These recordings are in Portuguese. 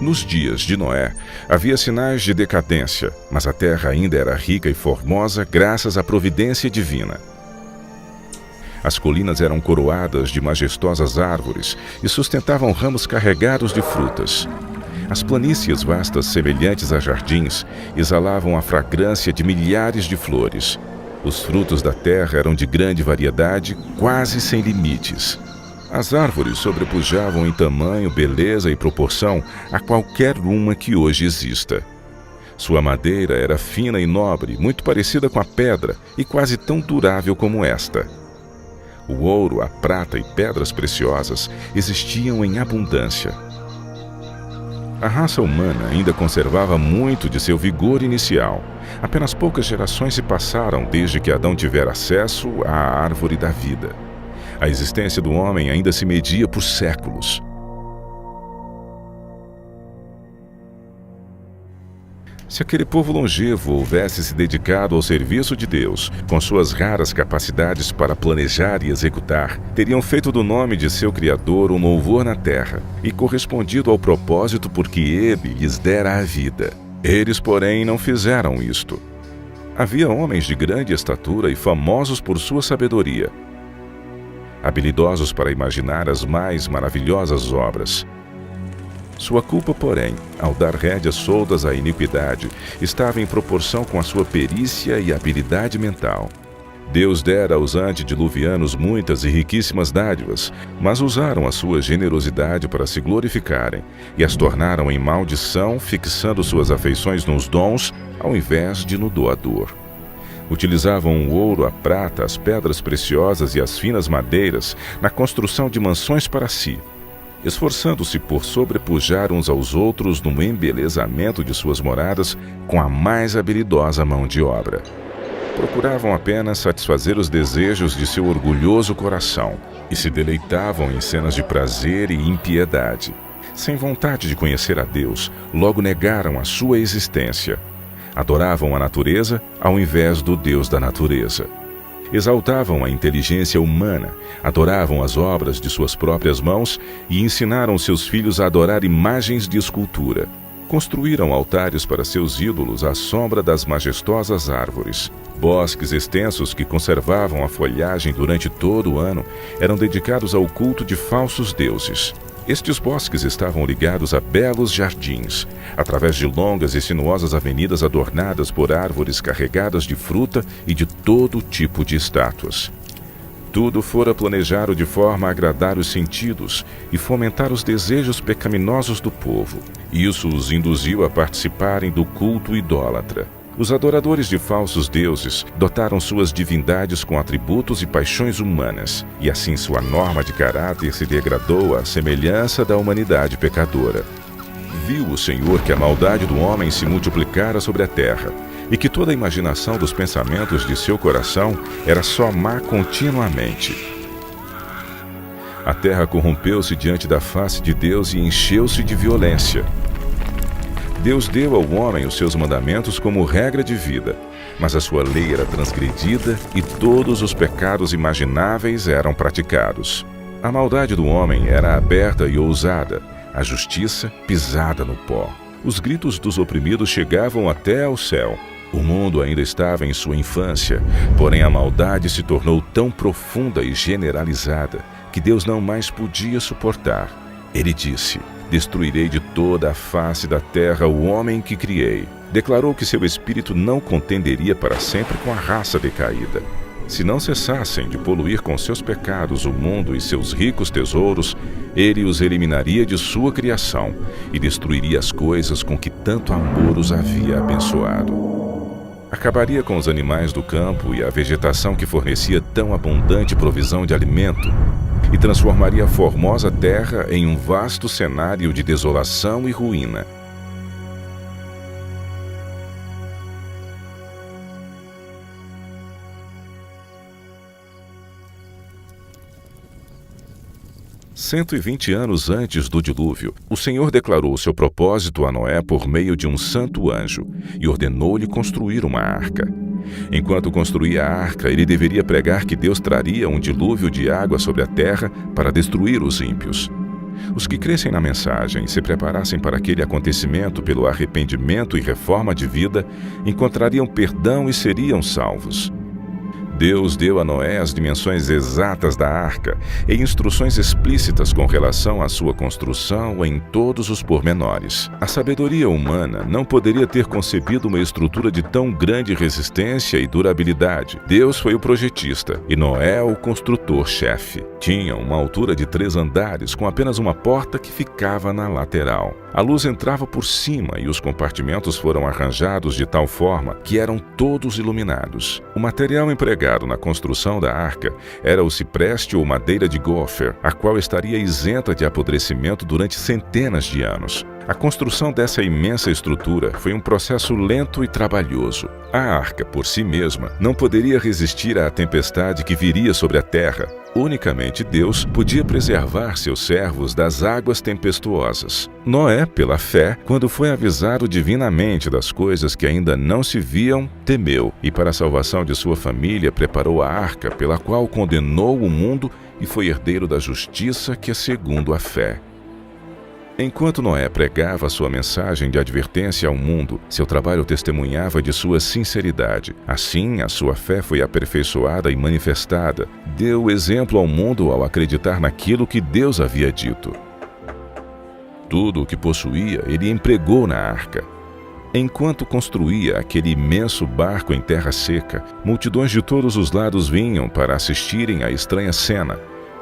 Nos dias de Noé, havia sinais de decadência, mas a terra ainda era rica e formosa graças à providência divina. As colinas eram coroadas de majestosas árvores e sustentavam ramos carregados de frutas. As planícies vastas, semelhantes a jardins, exalavam a fragrância de milhares de flores. Os frutos da terra eram de grande variedade, quase sem limites. As árvores sobrepujavam em tamanho, beleza e proporção a qualquer uma que hoje exista. Sua madeira era fina e nobre, muito parecida com a pedra e quase tão durável como esta. O ouro, a prata e pedras preciosas existiam em abundância. A raça humana ainda conservava muito de seu vigor inicial. Apenas poucas gerações se passaram desde que Adão tivera acesso à árvore da vida. A existência do homem ainda se media por séculos. Se aquele povo longevo houvesse se dedicado ao serviço de Deus, com suas raras capacidades para planejar e executar, teriam feito do nome de seu Criador um louvor na terra e correspondido ao propósito por que Ele lhes dera a vida. Eles, porém, não fizeram isto. Havia homens de grande estatura e famosos por sua sabedoria, habilidosos para imaginar as mais maravilhosas obras. Sua culpa, porém, ao dar rédeas soltas à iniquidade, estava em proporção com a sua perícia e habilidade mental. Deus dera aos antediluvianos muitas e riquíssimas dádivas, mas usaram a sua generosidade para se glorificarem e as tornaram em maldição, fixando suas afeições nos dons ao invés de no doador. Utilizavam o ouro, a prata, as pedras preciosas e as finas madeiras na construção de mansões para si, esforçando-se por sobrepujar uns aos outros no embelezamento de suas moradas com a mais habilidosa mão de obra. Procuravam apenas satisfazer os desejos de seu orgulhoso coração e se deleitavam em cenas de prazer e impiedade. Sem vontade de conhecer a Deus, logo negaram a sua existência. Adoravam a natureza ao invés do Deus da natureza. Exaltavam a inteligência humana, adoravam as obras de suas próprias mãos e ensinaram seus filhos a adorar imagens de escultura. Construíram altares para seus ídolos à sombra das majestosas árvores. Bosques extensos que conservavam a folhagem durante todo o ano eram dedicados ao culto de falsos deuses. Estes bosques estavam ligados a belos jardins, através de longas e sinuosas avenidas adornadas por árvores carregadas de fruta e de todo tipo de estátuas. Tudo fora planejado de forma a agradar os sentidos e fomentar os desejos pecaminosos do povo. Isso os induziu a participarem do culto idólatra. Os adoradores de falsos deuses dotaram suas divindades com atributos e paixões humanas, e assim sua norma de caráter se degradou à semelhança da humanidade pecadora. Viu o Senhor que a maldade do homem se multiplicara sobre a terra, e que toda a imaginação dos pensamentos de seu coração era só má continuamente. A terra corrompeu-se diante da face de Deus e encheu-se de violência. Deus deu ao homem os seus mandamentos como regra de vida, mas a sua lei era transgredida e todos os pecados imagináveis eram praticados. A maldade do homem era aberta e ousada, a justiça pisada no pó. Os gritos dos oprimidos chegavam até ao céu. O mundo ainda estava em sua infância, porém a maldade se tornou tão profunda e generalizada que Deus não mais podia suportar. Ele disse: "Destruirei de toda a face da terra o homem que criei." Declarou que seu espírito não contenderia para sempre com a raça decaída. Se não cessassem de poluir com seus pecados o mundo e seus ricos tesouros, ele os eliminaria de sua criação e destruiria as coisas com que tanto amor os havia abençoado. Acabaria com os animais do campo e a vegetação que fornecia tão abundante provisão de alimento, e transformaria a formosa terra em um vasto cenário de desolação e ruína. "120 anos antes do dilúvio, o Senhor declarou seu propósito a Noé por meio de um santo anjo e ordenou-lhe construir uma arca. Enquanto construía a arca, ele deveria pregar que Deus traria um dilúvio de água sobre a terra para destruir os ímpios. Os que crescem na mensagem e se preparassem para aquele acontecimento pelo arrependimento e reforma de vida, encontrariam perdão e seriam salvos. Deus deu a Noé as dimensões exatas da arca e instruções explícitas com relação à sua construção em todos os pormenores. A sabedoria humana não poderia ter concebido uma estrutura de tão grande resistência e durabilidade. Deus foi o projetista e Noé o construtor-chefe. Tinha uma altura de 3 andares com apenas uma porta que ficava na lateral. A luz entrava por cima e os compartimentos foram arranjados de tal forma que eram todos iluminados. O material empregado na construção da arca era o cipreste ou madeira de gopher, a qual estaria isenta de apodrecimento durante centenas de anos. A construção dessa imensa estrutura foi um processo lento e trabalhoso. A arca, por si mesma, não poderia resistir à tempestade que viria sobre a terra. Unicamente Deus podia preservar seus servos das águas tempestuosas. Noé, pela fé, quando foi avisado divinamente das coisas que ainda não se viam, temeu e, para a salvação de sua família, preparou a arca, pela qual condenou o mundo e foi herdeiro da justiça que é segundo a fé. Enquanto Noé pregava sua mensagem de advertência ao mundo, seu trabalho testemunhava de sua sinceridade. Assim, a sua fé foi aperfeiçoada e manifestada. Deu exemplo ao mundo ao acreditar naquilo que Deus havia dito. Tudo o que possuía, ele empregou na arca. Enquanto construía aquele imenso barco em terra seca, multidões de todos os lados vinham para assistirem à estranha cena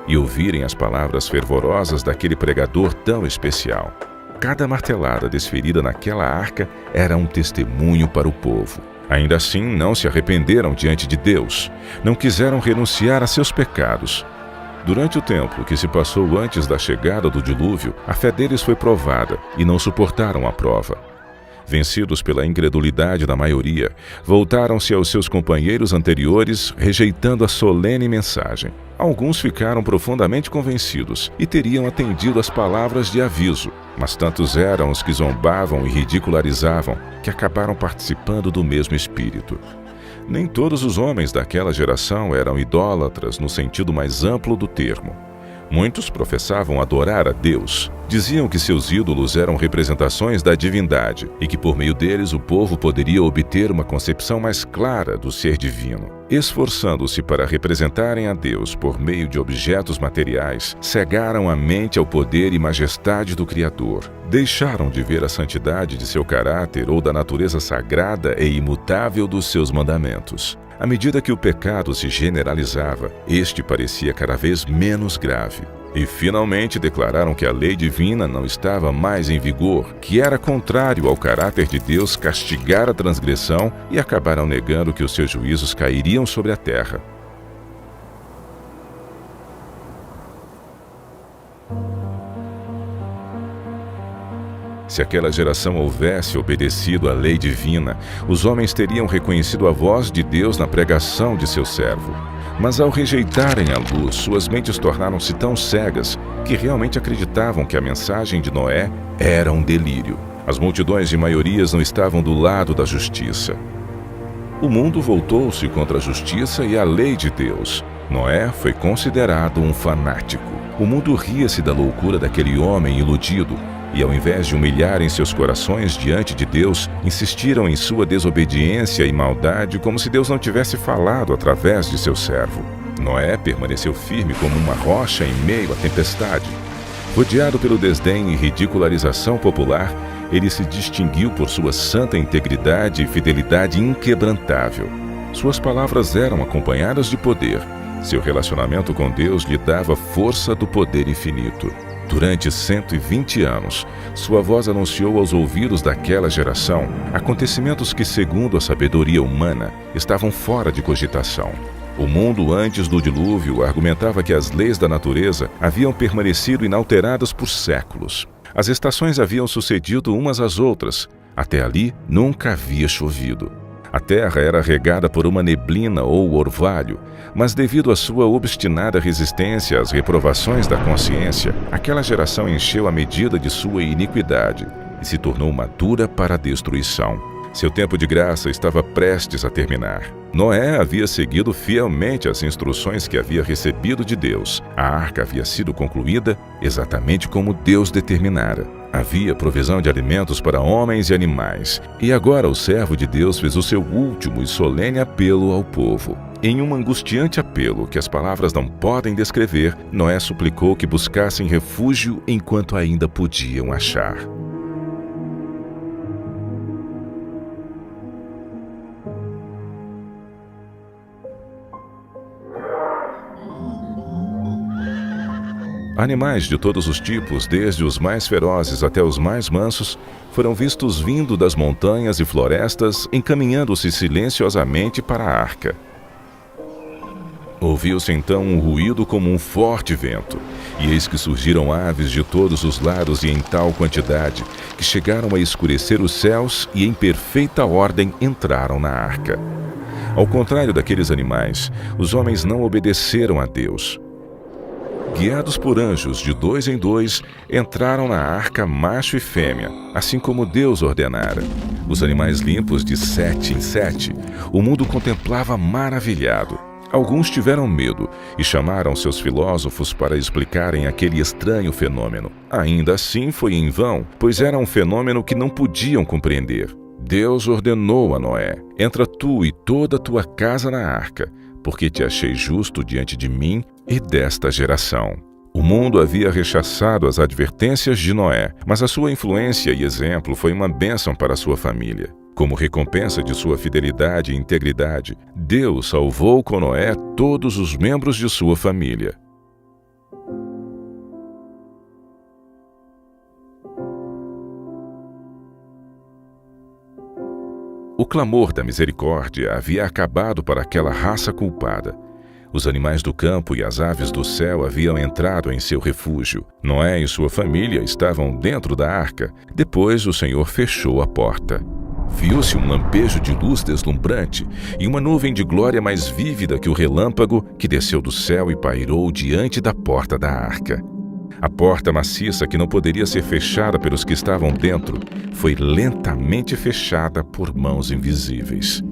e ouvirem as palavras fervorosas daquele pregador tão especial. Cada martelada desferida naquela arca era um testemunho para o povo. Ainda assim, não se arrependeram diante de Deus, não quiseram renunciar a seus pecados. Durante o tempo que se passou antes da chegada do dilúvio, a fé deles foi provada e não suportaram a prova. Vencidos pela incredulidade da maioria, voltaram-se aos seus companheiros anteriores, rejeitando a solene mensagem. Alguns ficaram profundamente convencidos e teriam atendido às palavras de aviso, mas tantos eram os que zombavam e ridicularizavam que acabaram participando do mesmo espírito. Nem todos os homens daquela geração eram idólatras no sentido mais amplo do termo. Muitos professavam adorar a Deus. Diziam que seus ídolos eram representações da divindade e que por meio deles o povo poderia obter uma concepção mais clara do ser divino. Esforçando-se para representarem a Deus por meio de objetos materiais, cegaram a mente ao poder e majestade do Criador. Deixaram de ver a santidade de seu caráter ou da natureza sagrada e imutável dos seus mandamentos. À medida que o pecado se generalizava, este parecia cada vez menos grave. E finalmente declararam que a lei divina não estava mais em vigor, que era contrário ao caráter de Deus castigar a transgressão, e acabaram negando que os seus juízos cairiam sobre a terra. Se aquela geração houvesse obedecido à lei divina, os homens teriam reconhecido a voz de Deus na pregação de seu servo. Mas ao rejeitarem a luz, suas mentes tornaram-se tão cegas que realmente acreditavam que a mensagem de Noé era um delírio. As multidões de maiorias não estavam do lado da justiça. O mundo voltou-se contra a justiça e a lei de Deus. Noé foi considerado um fanático. O mundo ria-se da loucura daquele homem iludido. E ao invés de humilharem seus corações diante de Deus, insistiram em sua desobediência e maldade como se Deus não tivesse falado através de seu servo. Noé permaneceu firme como uma rocha em meio à tempestade. Rodeado pelo desdém e ridicularização popular, ele se distinguiu por sua santa integridade e fidelidade inquebrantável. Suas palavras eram acompanhadas de poder. Seu relacionamento com Deus lhe dava força do poder infinito. Durante 120 anos, sua voz anunciou aos ouvidos daquela geração acontecimentos que, segundo a sabedoria humana, estavam fora de cogitação. O mundo antes do dilúvio argumentava que as leis da natureza haviam permanecido inalteradas por séculos. As estações haviam sucedido umas às outras. Até ali, nunca havia chovido. A terra era regada por uma neblina ou orvalho, mas devido à sua obstinada resistência às reprovações da consciência, aquela geração encheu a medida de sua iniquidade e se tornou madura para a destruição. Seu tempo de graça estava prestes a terminar. Noé havia seguido fielmente as instruções que havia recebido de Deus. A arca havia sido concluída exatamente como Deus determinara. Havia provisão de alimentos para homens e animais. E agora o servo de Deus fez o seu último e solene apelo ao povo. Em um angustiante apelo que as palavras não podem descrever, Noé suplicou que buscassem refúgio enquanto ainda podiam achar. Animais de todos os tipos, desde os mais ferozes até os mais mansos, foram vistos vindo das montanhas e florestas, encaminhando-se silenciosamente para a arca. Ouviu-se então um ruído como um forte vento, e eis que surgiram aves de todos os lados e em tal quantidade, que chegaram a escurecer os céus e em perfeita ordem entraram na arca. Ao contrário daqueles animais, os homens não obedeceram a Deus. Guiados por anjos de 2 em 2, entraram na arca macho e fêmea, assim como Deus ordenara. Os animais limpos de 7 em 7, o mundo contemplava maravilhado. Alguns tiveram medo e chamaram seus filósofos para explicarem aquele estranho fenômeno. Ainda assim foi em vão, pois era um fenômeno que não podiam compreender. Deus ordenou a Noé: entra tu e toda a tua casa na arca, porque te achei justo diante de mim e desta geração. O mundo havia rechaçado as advertências de Noé, mas a sua influência e exemplo foi uma bênção para a sua família. Como recompensa de sua fidelidade e integridade, Deus salvou com Noé todos os membros de sua família. O clamor da misericórdia havia acabado para aquela raça culpada. Os animais do campo e as aves do céu haviam entrado em seu refúgio. Noé e sua família estavam dentro da arca. Depois o Senhor fechou a porta. Viu-se um lampejo de luz deslumbrante e uma nuvem de glória mais vívida que o relâmpago que desceu do céu e pairou diante da porta da arca. A porta maciça, que não poderia ser fechada pelos que estavam dentro, foi lentamente fechada por mãos invisíveis.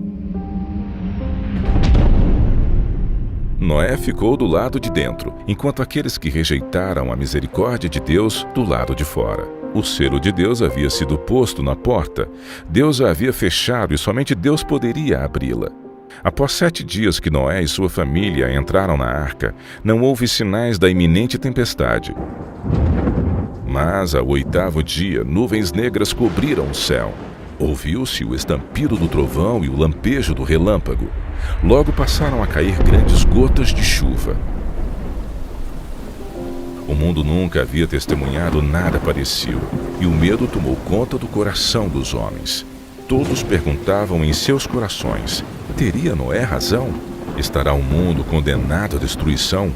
Noé ficou do lado de dentro, enquanto aqueles que rejeitaram a misericórdia de Deus do lado de fora. O selo de Deus havia sido posto na porta. Deus a havia fechado e somente Deus poderia abri-la. Após 7 dias que Noé e sua família entraram na arca, não houve sinais da iminente tempestade. Mas, ao 8º dia, nuvens negras cobriram o céu. Ouviu-se o estampido do trovão e o lampejo do relâmpago. Logo passaram a cair grandes gotas de chuva. O mundo nunca havia testemunhado nada parecido, e o medo tomou conta do coração dos homens. Todos perguntavam em seus corações: teria Noé razão? Estará o mundo condenado à destruição?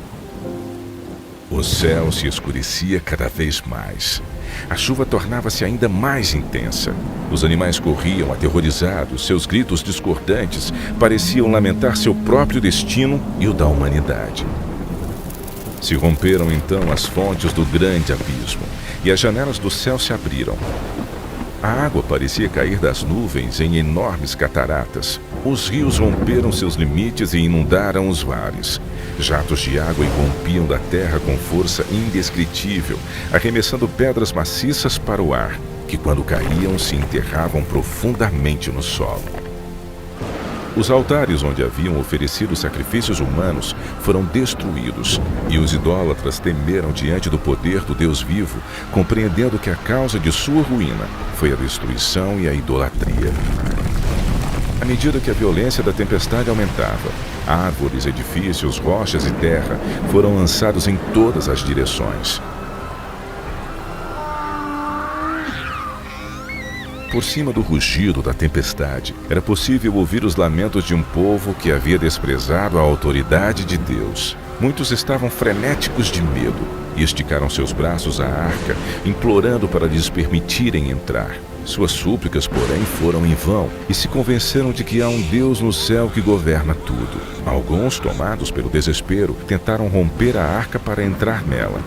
O céu se escurecia cada vez mais. A chuva tornava-se ainda mais intensa. Os animais corriam aterrorizados, seus gritos discordantes pareciam lamentar seu próprio destino e o da humanidade. Se romperam então as fontes do grande abismo, e as janelas do céu se abriram. A água parecia cair das nuvens em enormes cataratas. Os rios romperam seus limites e inundaram os vales. Jatos de água irrompiam da terra com força indescritível, arremessando pedras maciças para o ar, que quando caíam se enterravam profundamente no solo. Os altares onde haviam oferecido sacrifícios humanos foram destruídos, e os idólatras temeram diante do poder do Deus vivo, compreendendo que a causa de sua ruína foi a destruição e a idolatria. À medida que a violência da tempestade aumentava, árvores, edifícios, rochas e terra foram lançados em todas as direções. Por cima do rugido da tempestade, era possível ouvir os lamentos de um povo que havia desprezado a autoridade de Deus. Muitos estavam frenéticos de medo e esticaram seus braços à arca, implorando para lhes permitirem entrar. Suas súplicas, porém, foram em vão e se convenceram de que há um Deus no céu que governa tudo. Alguns, tomados pelo desespero, tentaram romper a arca para entrar nela.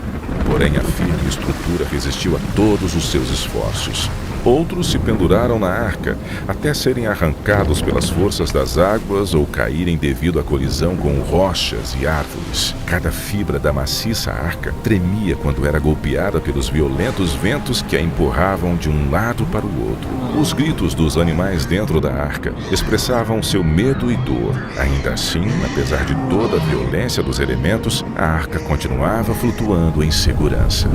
Porém, a firme estrutura resistiu a todos os seus esforços. Outros se penduraram na arca, até serem arrancados pelas forças das águas ou caírem devido à colisão com rochas e árvores. Cada fibra da maciça arca tremia quando era golpeada pelos violentos ventos que a empurravam de um lado para o outro. Os gritos dos animais dentro da arca expressavam seu medo e dor. Ainda assim, apesar de toda a violência dos elementos, a arca continuava flutuando em segurança.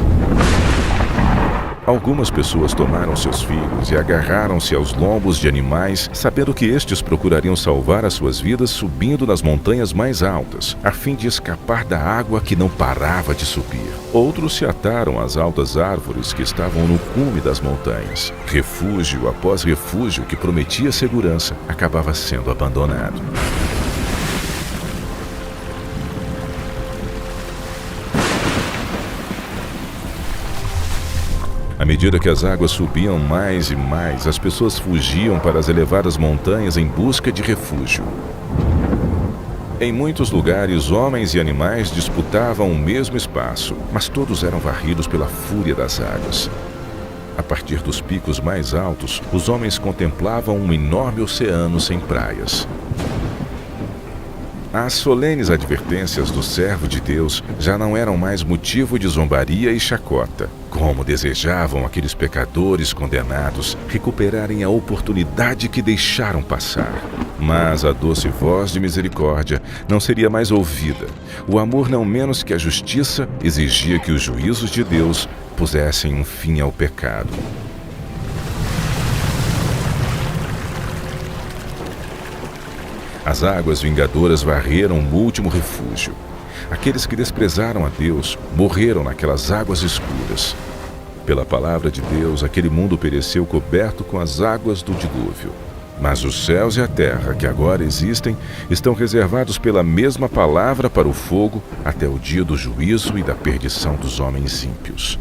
Algumas pessoas tomaram seus filhos e agarraram-se aos lombos de animais, sabendo que estes procurariam salvar as suas vidas subindo nas montanhas mais altas, a fim de escapar da água que não parava de subir. Outros se ataram às altas árvores que estavam no cume das montanhas. Refúgio após refúgio que prometia segurança acabava sendo abandonado. À medida que as águas subiam mais e mais, as pessoas fugiam para as elevadas montanhas em busca de refúgio. Em muitos lugares, homens e animais disputavam o mesmo espaço, mas todos eram varridos pela fúria das águas. A partir dos picos mais altos, os homens contemplavam um enorme oceano sem praias. As solenes advertências do servo de Deus já não eram mais motivo de zombaria e chacota. Como desejavam aqueles pecadores condenados recuperarem a oportunidade que deixaram passar. Mas a doce voz de misericórdia não seria mais ouvida. O amor, não menos que a justiça, exigia que os juízos de Deus pusessem um fim ao pecado. As águas vingadoras varreram o último refúgio. Aqueles que desprezaram a Deus morreram naquelas águas escuras. Pela palavra de Deus, aquele mundo pereceu coberto com as águas do dilúvio. Mas os céus e a terra que agora existem estão reservados pela mesma palavra para o fogo até o dia do juízo e da perdição dos homens ímpios.